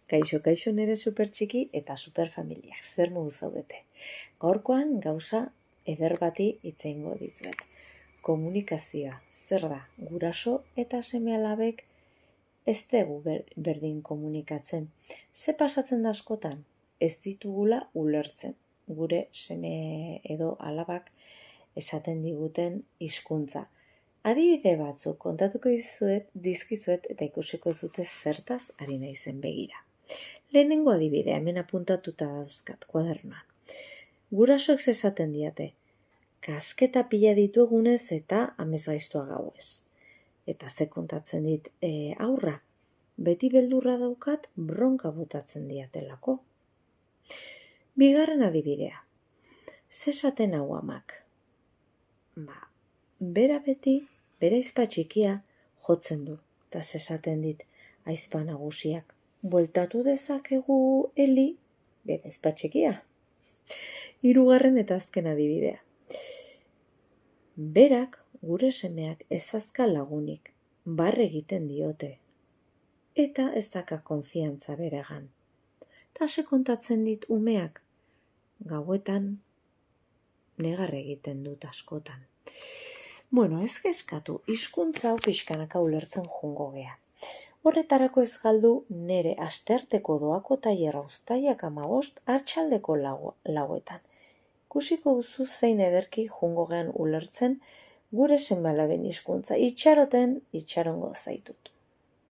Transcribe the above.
Kaixo nere supertxiki eta superfamiliak, zer modu zaudete. Gaurkoan gauza eder bati hitz egingo dizuet. Komunikazioa, zer da, guraso eta seme-alabek ez dugu berdin komunikatzen. Ze pasatzen da askotan? Ez ditugula ulertzen, gure seme edo alabak esaten diguten hizkuntza. Adibide batzuk kontatuko dizkizuet eta ikusiko zute zertaz ari naizen begira. Lehenengo adibidea, hemen apuntatuta dauzkat kuadernoan. Gurasoek esaten diate, kasketa pila ditu egunez eta amesgaiztoa gauez. Eta ze kontatzen dit, aurra, beti beldurra daukat bronka botatzen diatelako. Bigarren adibidea, ze esaten hau amak? Bera beti, bere aizpa txikia jotzen du, eta ze esaten dit aizpa nagusiak. Bueltatu dezakegu Eli, bere aizpa txikia. Hirugarren eta azken adibidea. Berak, gure semeak ezazka lagunik, barre egiten diote. Eta ez daka konfiantza beregan. Ta ze kontatzen dit umeak, gauetan negar egiten dut askotan. Ez kezkatu, hizkuntza hau pixkanaka ulertzen jungo gea. Horretarako ez galdu nere astearteko doako tailerra uztailak 15 arratsaldeko 4:00. Ikusiko duzu zein ederki jungo gean ulertzen gure seme-alaben hizkuntza. Itxaroten itxarongo zaitut.